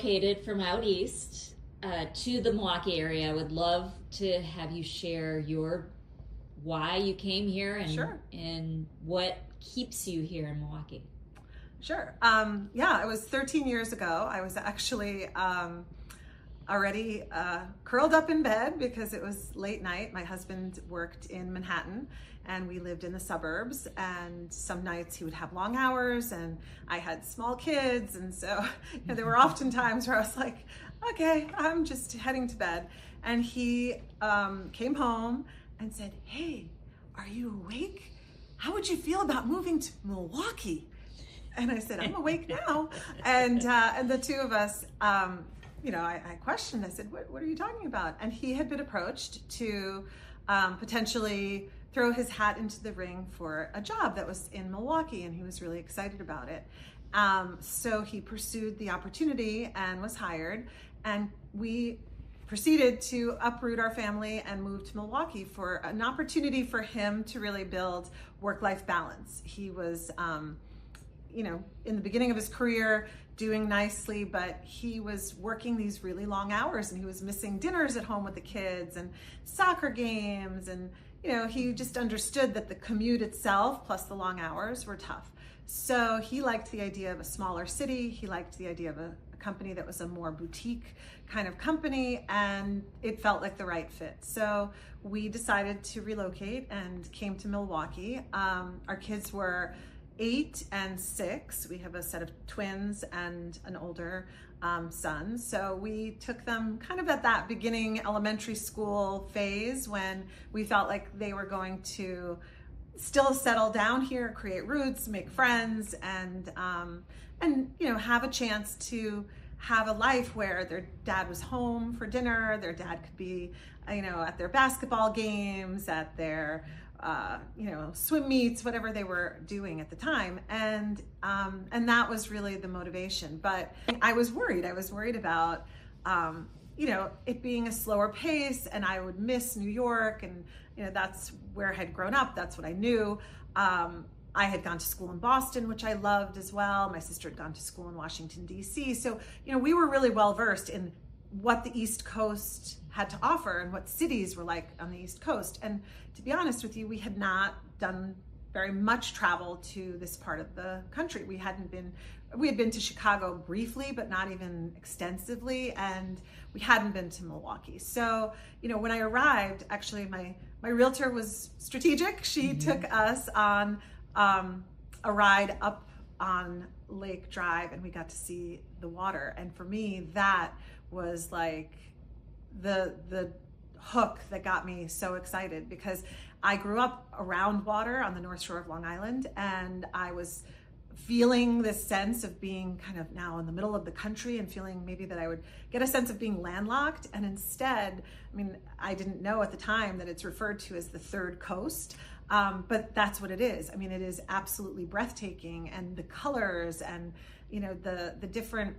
relocated from out east to the Milwaukee area. I would love to have you share your why you came here and Sure. and what keeps you here in Milwaukee. Sure. It was 13 years ago. I was actually already curled up in bed because it was late night. My husband worked in Manhattan and we lived in the suburbs, and some nights he would have long hours and I had small kids, and so there were often times where I was like, okay, I'm just heading to bed. And he came home and said, hey, are you awake? How would you feel about moving to Milwaukee? And I said, I'm awake now. And the two of us, I questioned. I said, what are you talking about? And he had been approached to potentially throw his hat into the ring for a job that was in Milwaukee, and he was really excited about it. So he pursued the opportunity and was hired, and we proceeded to uproot our family and move to Milwaukee for an opportunity for him to really build work-life balance. He was in the beginning of his career doing nicely, but he was working these really long hours and he was missing dinners at home with the kids and soccer games. And, he just understood that the commute itself plus the long hours were tough. So he liked the idea of a smaller city. He liked the idea of a company that was a more boutique kind of company, and it felt like the right fit. So we decided to relocate and came to Milwaukee. Our kids were 8 and 6. We have a set of twins and an older son. So we took them kind of at that beginning elementary school phase when we felt like they were going to still settle down here, create roots, make friends, and have a chance to have a life where their dad was home for dinner. Their dad could be, at their basketball games, at their swim meets, whatever they were doing at the time. And that was really the motivation. But I was worried. I was worried about, it being a slower pace, and I would miss New York. And, that's where I had grown up. That's what I knew. I had gone to school in Boston, which I loved as well. My sister had gone to school in Washington, D.C. So, we were really well versed in what the East Coast had to offer and what cities were like on the East Coast. And to be honest with you, we had not done very much travel to this part of the country. We had been to Chicago briefly, but not even extensively. And we hadn't been to Milwaukee. So, when I arrived, actually my realtor was strategic. She took us on a ride up on Lake Drive, and we got to see the water. And for me, that was like the hook that got me so excited, because I grew up around water on the North Shore of Long Island, and I was feeling this sense of being kind of now in the middle of the country and feeling maybe that I would get a sense of being landlocked. And instead, I didn't know at the time that it's referred to as the third coast. But that's what it is. It is absolutely breathtaking, and the colors and, the different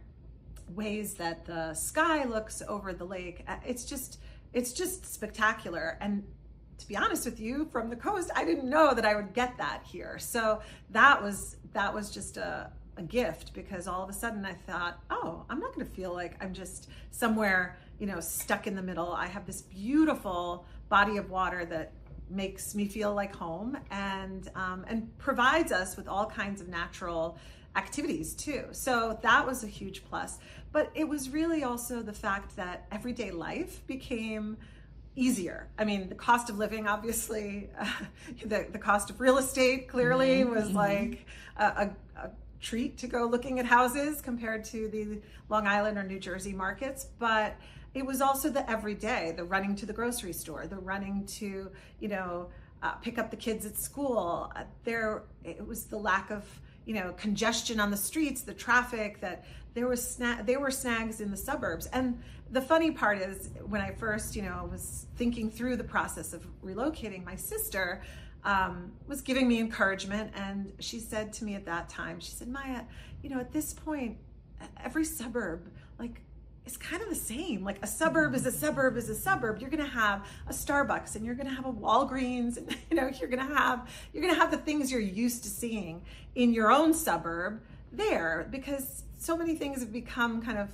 ways that the sky looks over the lake. It's just spectacular. And to be honest with you, from the coast, I didn't know that I would get that here. So that was just a gift, because all of a sudden I thought, oh, I'm not going to feel like I'm just somewhere, stuck in the middle. I have this beautiful body of water that makes me feel like home, and provides us with all kinds of natural activities too. So that was a huge plus. But it was really also the fact that everyday life became easier. The cost of living, obviously, the cost of real estate clearly was like a treat to go looking at houses compared to the Long Island or New Jersey markets. But it was also the everyday, the running to the grocery store, the running to, pick up the kids at school. It was the lack of, congestion on the streets, the traffic, that there were snags in the suburbs. And the funny part is, when I first, was thinking through the process of relocating, my sister was giving me encouragement. And she said to me at that time, she said, Maya, at this point, every suburb, it's kind of the same. Like, a suburb is a suburb is a suburb. You're going to have a Starbucks, and you're going to have a Walgreens, and you're going to have the things you're used to seeing in your own suburb there, because so many things have become kind of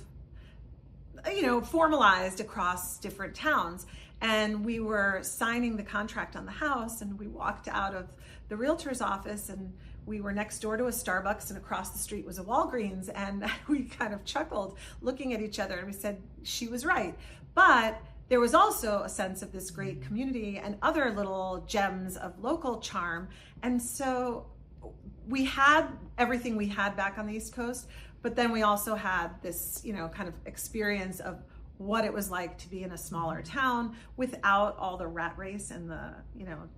formalized across different towns. And we were signing the contract on the house, and we walked out of the realtor's office, and we were next door to a Starbucks, and across the street was a Walgreens. And we kind of chuckled looking at each other, and we said, she was right. But there was also a sense of this great community and other little gems of local charm. And so we had everything we had back on the East Coast, but then we also had this, kind of experience of what it was like to be in a smaller town without all the rat race and the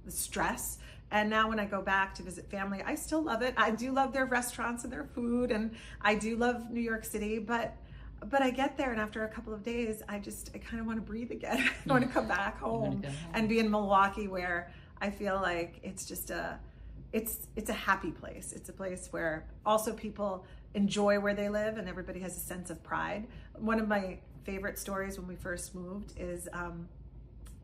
stress. And now when I go back to visit family, I still love it. I do love their restaurants and their food, and I do love New York City, but I get there, and after a couple of days, I kind of want to breathe again. I want to come back home and be in Milwaukee, where I feel like it's just it's a happy place. It's a place where also people enjoy where they live, and everybody has a sense of pride. One of my favorite stories when we first moved is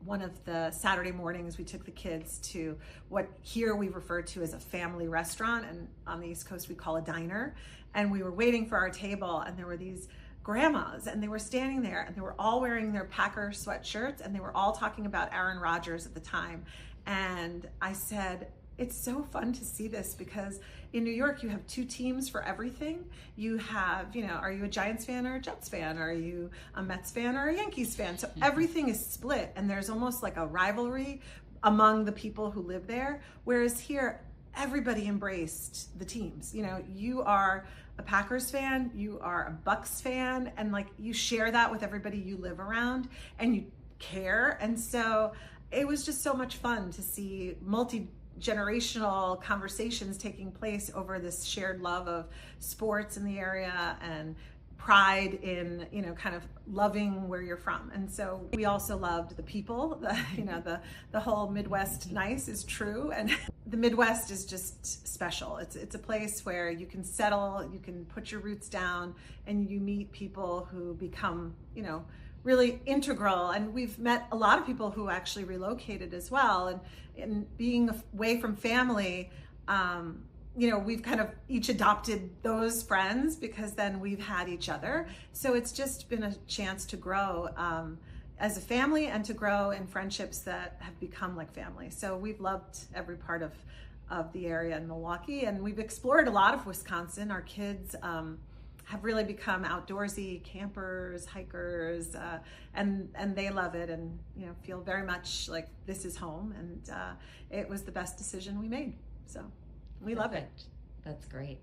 one of the Saturday mornings we took the kids to what here we refer to as a family restaurant, and on the East Coast we call a diner. And we were waiting for our table, and there were these grandmas, and they were standing there, and they were all wearing their Packer sweatshirts, and they were all talking about Aaron Rodgers at the time. And I said, it's so fun to see this, because in New York, you have two teams for everything. You have, are you a Giants fan or a Jets fan? Are you a Mets fan or a Yankees fan? So everything is split, and there's almost like a rivalry among the people who live there. Whereas here, everybody embraced the teams. You are a Packers fan, you are a Bucks fan, and you share that with everybody you live around, and you care. And so it was just so much fun to see multi-generational conversations taking place over this shared love of sports in the area and pride in, kind of loving where you're from. And so we also loved the people. The whole Midwest nice is true, and the Midwest is just special. It's a place where you can settle, you can put your roots down, and you meet people who become, really integral. And we've met a lot of people who actually relocated as well. And being away from family, we've kind of each adopted those friends, because then we've had each other. So it's just been a chance to grow as a family, and to grow in friendships that have become like family. So we've loved every part of the area in Milwaukee, and we've explored a lot of Wisconsin. Our kids have really become outdoorsy campers, hikers, and they love it, and feel very much like this is home. And it was the best decision we made. So we love it. That's great.